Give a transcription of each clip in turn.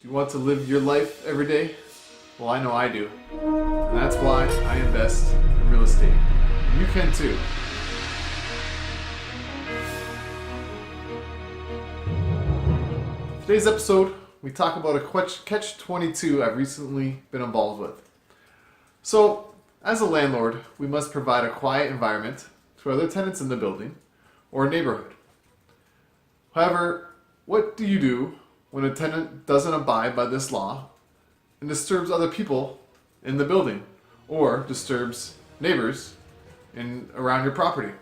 Do you want to live your life every day? Well, I know I do. And that's why I invest in real estate. You can too. Today's episode, we talk about a catch-22 I've recently been involved with. So, as a landlord, we must provide a quiet environment to other tenants in the building or neighborhood. However, what do you do when a tenant doesn't abide by this law and disturbs other people in the building or disturbs neighbors around your property?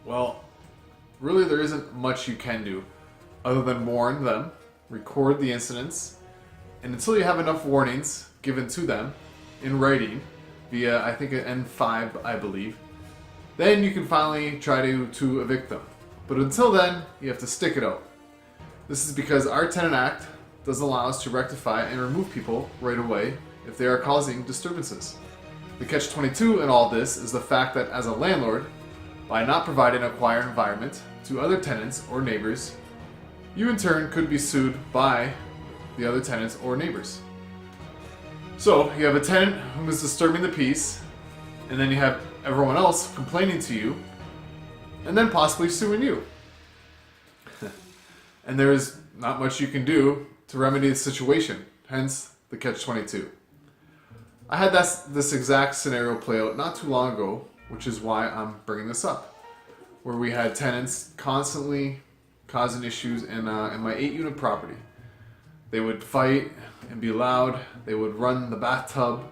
Well, really there isn't much you can do other than warn them, record the incidents, and until you have enough warnings given to them in writing via, I think, an N5, I believe, then you can finally try to evict them. But until then, you have to stick it out. This is because our Tenant Act doesn't allow us to rectify and remove people right away if they are causing disturbances. The catch-22 in all this is the fact that as a landlord, by not providing a quiet environment to other tenants or neighbors, you in turn could be sued by the other tenants or neighbors. So you have a tenant who is disturbing the peace, and then you have everyone else complaining to you, and then possibly suing you. And there is not much you can do to remedy the situation, hence the catch-22. I had this exact scenario play out not too long ago, which is why I'm bringing this up, where we had tenants constantly causing issues in my 8-unit property. They would fight and be loud, they would run the bathtub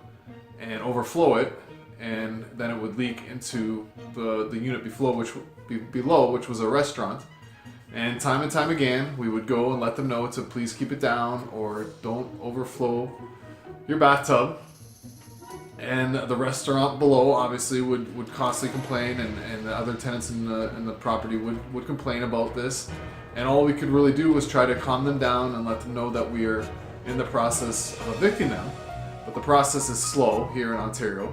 and overflow it, and then it would leak into the unit below, which was a restaurant. And time again, we would go and let them know to please keep it down or don't overflow your bathtub. And the restaurant below obviously would constantly complain, and the other tenants in the property would complain about this. And all we could really do was try to calm them down and let them know that we are in the process of evicting them. But the process is slow here in Ontario.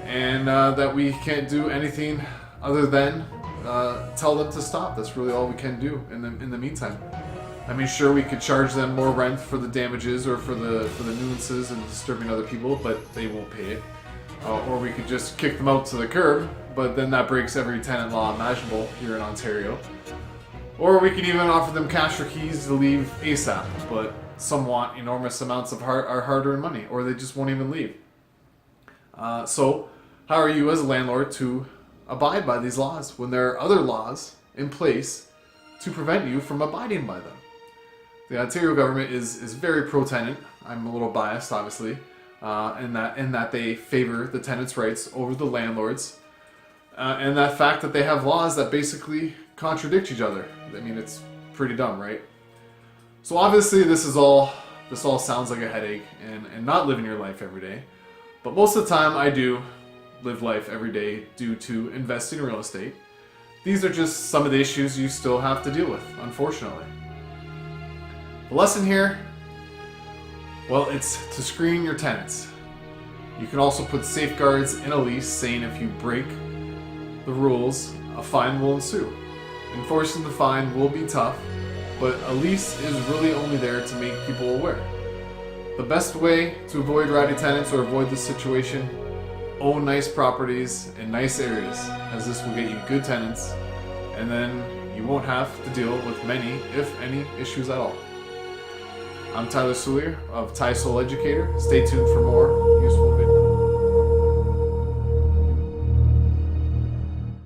And that we can't do anything other than tell them to stop. That's really all we can do in the meantime. I mean, sure, we could charge them more rent for the damages or for the nuisances and disturbing other people, but they won't pay it. Or we could just kick them out to the curb, but then that breaks every tenant law imaginable here in Ontario. Or we can even offer them cash or keys to leave ASAP, but some want enormous amounts of our hard-earned money, or they just won't even leave. So, how are you as a landlord to abide by these laws when there are other laws in place to prevent you from abiding by them? The Ontario government is very pro-tenant. I'm a little biased, obviously, in that they favor the tenants' rights over the landlords, and that fact that they have laws that basically contradict each other. I mean, it's pretty dumb, right? So obviously, this all sounds like a headache and not living your life every day. But most of the time, I do live life every day due to investing in real estate. These are just some of the issues you still have to deal with, unfortunately. The lesson here, well, it's to screen your tenants. You can also put safeguards in a lease saying if you break the rules, a fine will ensue. Enforcing the fine will be tough, but a lease is really only there to make people aware. The best way to avoid rowdy tenants or avoid this situation, own nice properties in nice areas, as this will get you good tenants, and then you won't have to deal with many, if any, issues at all. I'm Soulliere of TySoull Educator. Stay tuned for more.